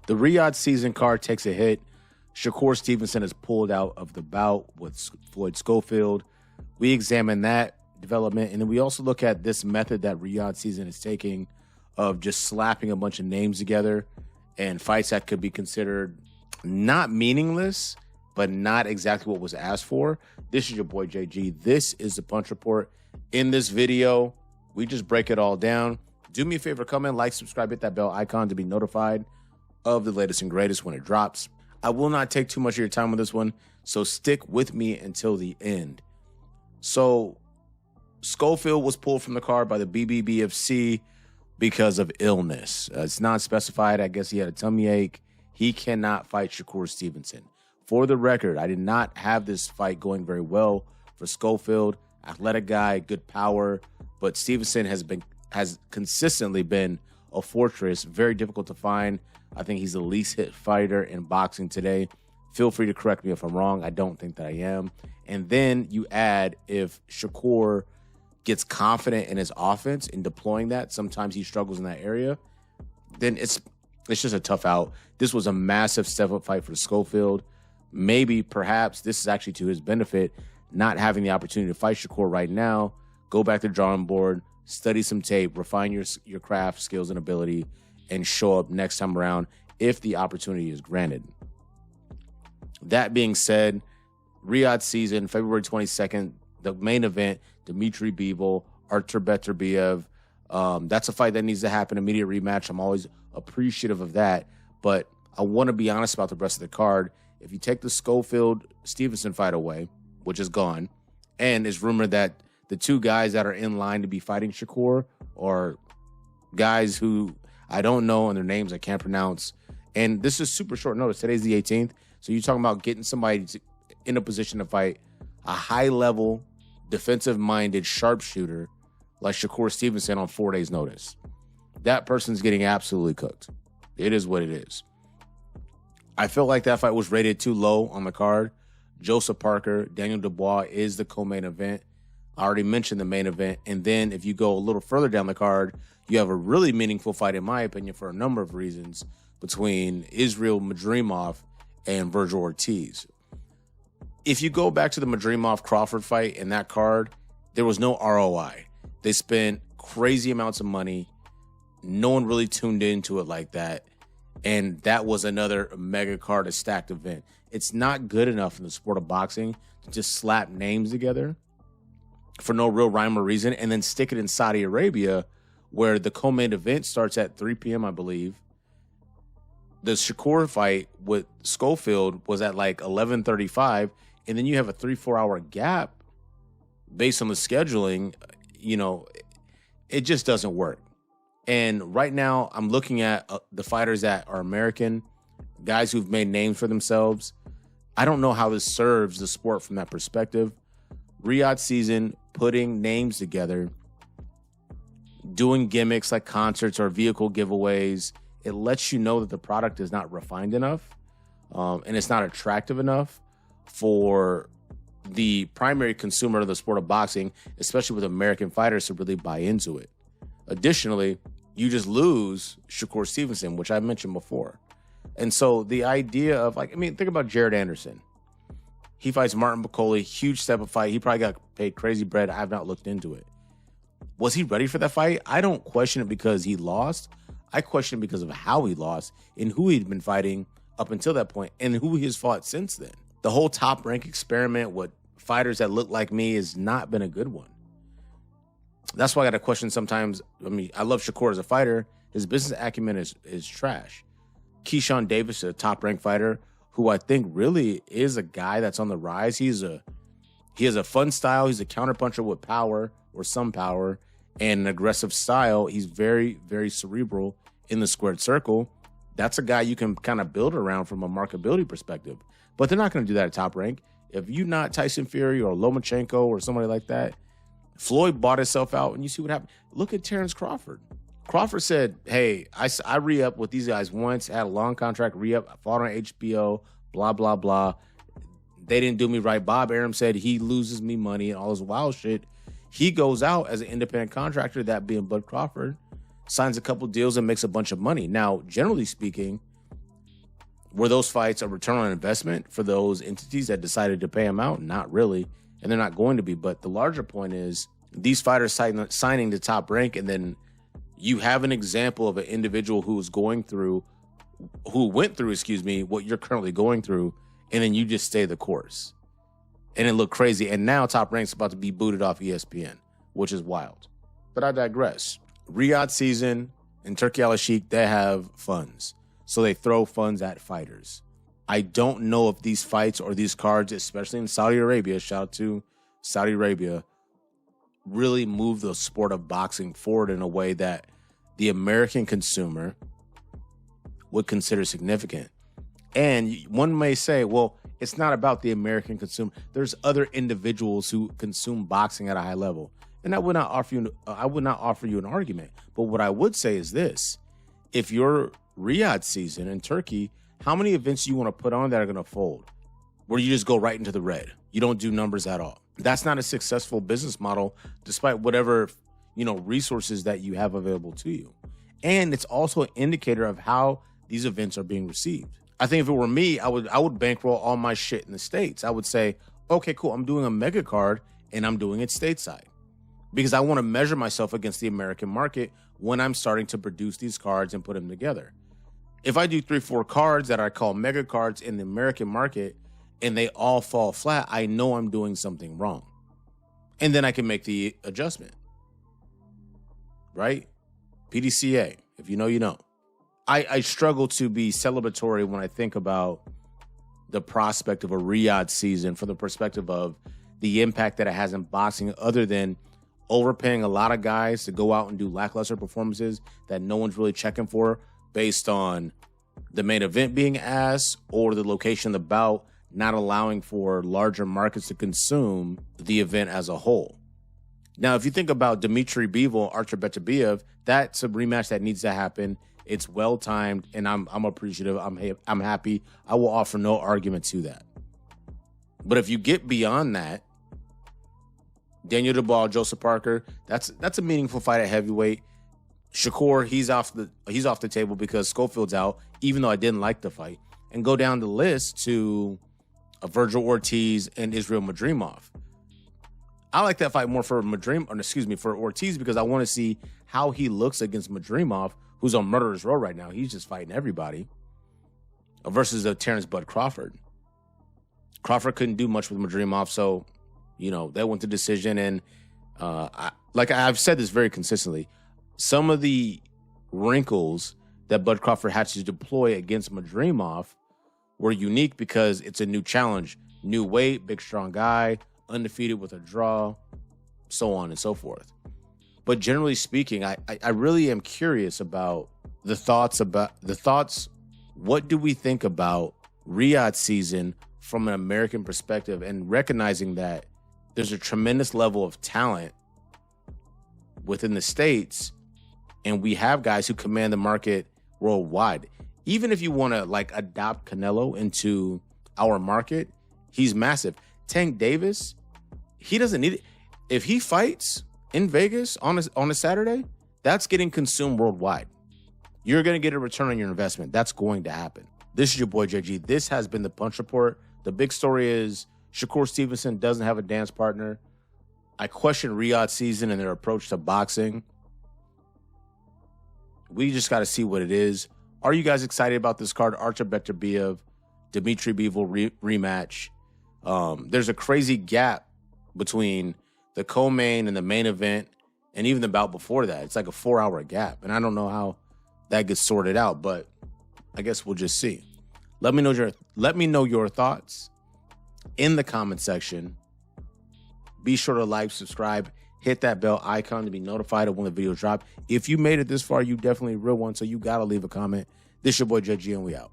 The Riyadh season card takes a hit. Shakur Stevenson is pulled out of the bout with Floyd Schofield. We examine that development, and then we also look at this method that Riyadh season is taking of just slapping a bunch of names together and fights that could be considered not meaningless, but not exactly what was asked for. This is your boy JG. This is the Punch Report. In this video, we just break it all down. Do me a favor, comment, like, subscribe, hit that bell icon to be notified of the latest and greatest when it drops. I will not take too much of your time with this one, so stick with me until the end. So, Schofield was pulled from the card by the BBBFC because of illness. It's not specified. I guess he had a tummy ache. He cannot fight Shakur Stevenson. For the record, I did not have this fight going very well for Schofield. Athletic guy, good power, but Stevenson has consistently been a fortress, very difficult to find. I think he's the least hit fighter in boxing today. Feel free to correct me if I'm wrong. I don't think that I am. And then you add, if Shakur gets confident in his offense in deploying that, sometimes he struggles in that area, then it's just a tough out. This was a massive step-up fight for Schofield. Maybe, perhaps, this is actually to his benefit, not having the opportunity to fight Shakur right now. Go back to the drawing board, study some tape, refine your craft, skills, and ability, and show up next time around if the opportunity is granted. That being said, Riyadh season, February 22nd, the main event, Dmitry Bivol, Artur Beterbiev. That's a fight that needs to happen, immediate rematch. I'm always appreciative of that, but I want to be honest about the rest of the card. If you take the Schofield-Stevenson fight away, which is gone, and it's rumored that the two guys that are in line to be fighting Shakur are guys who I don't know, and their names I can't pronounce. And this is super short notice. Today's the 18th. So you're talking about getting somebody in a position to fight a high-level, defensive-minded sharpshooter like Shakur Stevenson on 4 days' notice. That person's getting absolutely cooked. It is what it is. I feel like that fight was rated too low on the card. Joseph Parker, Daniel Dubois is the co-main event. I already mentioned the main event. And then if you go a little further down the card, you have a really meaningful fight, in my opinion, for a number of reasons, between Israel Madrimov and Virgil Ortiz. If you go back to the Madrimov-Crawford fight in that card, there was no ROI. They spent crazy amounts of money. No one really tuned into it like that. And that was another mega card, a stacked event. It's not good enough in the sport of boxing to just slap names together for no real rhyme or reason and then stick it in Saudi Arabia, where the co-main event starts at 3 p.m., I believe. The Shakur fight with Schofield was at like 11:35, and then you have a 3-4 hour gap based on the scheduling. You know, it just doesn't work. And right now, I'm looking at the fighters that are American, guys who've made names for themselves. I don't know how this serves the sport from that perspective. Riyadh season, putting names together, doing gimmicks like concerts or vehicle giveaways, it lets you know that the product is not refined enough, and it's not attractive enough for the primary consumer of the sport of boxing, especially with American fighters, to really buy into it. Additionally, you just lose Shakur Stevenson, which I mentioned before. And so the idea of, like, I mean, think about Jared Anderson. He fights Martin Bakole, huge step up fight. He probably got paid crazy bread. I have not looked into it. Was he ready for that fight? I don't question it because he lost. I question it because of how he lost and who he'd been fighting up until that point and who he's fought since then. The whole top rank experiment with fighters that look like me has not been a good one. That's why I got to question sometimes. I mean, I love Shakur as a fighter. His business acumen is trash. Keyshawn Davis is a top-ranked fighter who I think really is a guy that's on the rise. He has a fun style. He's a counterpuncher with power, or some power, and an aggressive style. He's very, very cerebral in the squared circle. That's a guy you can kind of build around from a marketability perspective. But they're not going to do that at top rank. If you're not Tyson Fury or Lomachenko or somebody like that, Floyd bought himself out, and you see what happened. Look at Terrence Crawford. Crawford said, hey, I re-up with these guys once, had a long contract, re-up, I fought on HBO, blah, blah, blah. They didn't do me right. Bob Arum said he loses me money and all this wild shit. He goes out as an independent contractor, that being Bud Crawford, signs a couple deals and makes a bunch of money. Now, generally speaking, Were those fights a return on investment for those entities that decided to pay him out? Not really, and they're not going to be. But the larger point is these fighters signing the Top Rank, and then you have an example of an individual who went through, what you're currently going through, and then you just stay the course. And it looked crazy. And now Top Rank's about to be booted off ESPN, which is wild. But I digress. Riyadh season and Turki Al-Sheikh, they have funds. So they throw funds at fighters. I don't know if these fights or these cards, especially in Saudi Arabia, shout out to Saudi Arabia, really move the sport of boxing forward in a way that the American consumer would consider significant. And one may say, well, it's not about the American consumer. There's other individuals who consume boxing at a high level. And I would not offer you an argument. But what I would say is this. If your Riyadh season in Turkey, how many events do you want to put on that are going to fold? Where you just go right into the red. You don't do numbers at all. That's not a successful business model, despite whatever, resources that you have available to you. And it's also an indicator of how these events are being received. I think if it were me, I would bankroll all my shit in the States. I would say, okay, cool, I'm doing a mega card and I'm doing it stateside. Because I want to measure myself against the American market when I'm starting to produce these cards and put them together. If I do 3-4 cards that I call mega cards in the American market and they all fall flat, I know I'm doing something wrong. And then I can make the adjustment. Right? PDCA. If you know, you know. I struggle to be celebratory when I think about the prospect of a Riyadh season from the perspective of the impact that it has in boxing, other than overpaying a lot of guys to go out and do lackluster performances that no one's really checking for based on the main event being ass or the location of the bout not allowing for larger markets to consume the event as a whole. Now, if you think about Dmitry Bivol, Artur Beterbiev, that's a rematch that needs to happen. It's well-timed, and I'm appreciative. I'm happy. I will offer no argument to that. But if you get beyond that, Daniel Dubois, Joseph Parker, that's a meaningful fight at heavyweight. Shakur, he's off the table because Schofield's out, even though I didn't like the fight. And go down the list to Virgil Ortiz and Israel Madrimov. I like that fight more for Ortiz because I want to see how he looks against Madrimov, who's on murderer's row right now. He's just fighting everybody. Versus Terrence Bud Crawford. Crawford couldn't do much with Madrimov, so, that went to decision. And I've said this very consistently, some of the wrinkles that Bud Crawford had to deploy against Madrimov were unique because it's a new challenge. New weight, big, strong guy, undefeated with a draw, so on and so forth. But generally speaking, I really am curious about the thoughts. What do we think about Riyadh season from an American perspective, and recognizing that there's a tremendous level of talent within the States, and we have guys who command the market worldwide. Even if you want to adopt Canelo into our market, he's massive. Tank Davis, he doesn't need it. If he fights in Vegas on a Saturday, that's getting consumed worldwide. You're going to get a return on your investment. That's going to happen. This is your boy, JG. This has been the Punch Report. The big story is Shakur Stevenson doesn't have a dance partner. I question Riyadh season and their approach to boxing. We just got to see what it is. Are you guys excited about this card? Artur Beterbiev, Dmitry Bivol rematch. There's a crazy gap between the co-main and the main event, and even the bout before that. It's like a 4-hour gap, and I don't know how that gets sorted out, but I guess we'll just see. Let me know your thoughts in the comment section. Be sure to like, subscribe, hit that bell icon to be notified of when the videos drop. If you made it this far, you definitely a real one, so you gotta leave a comment. This your boy JG, and we out.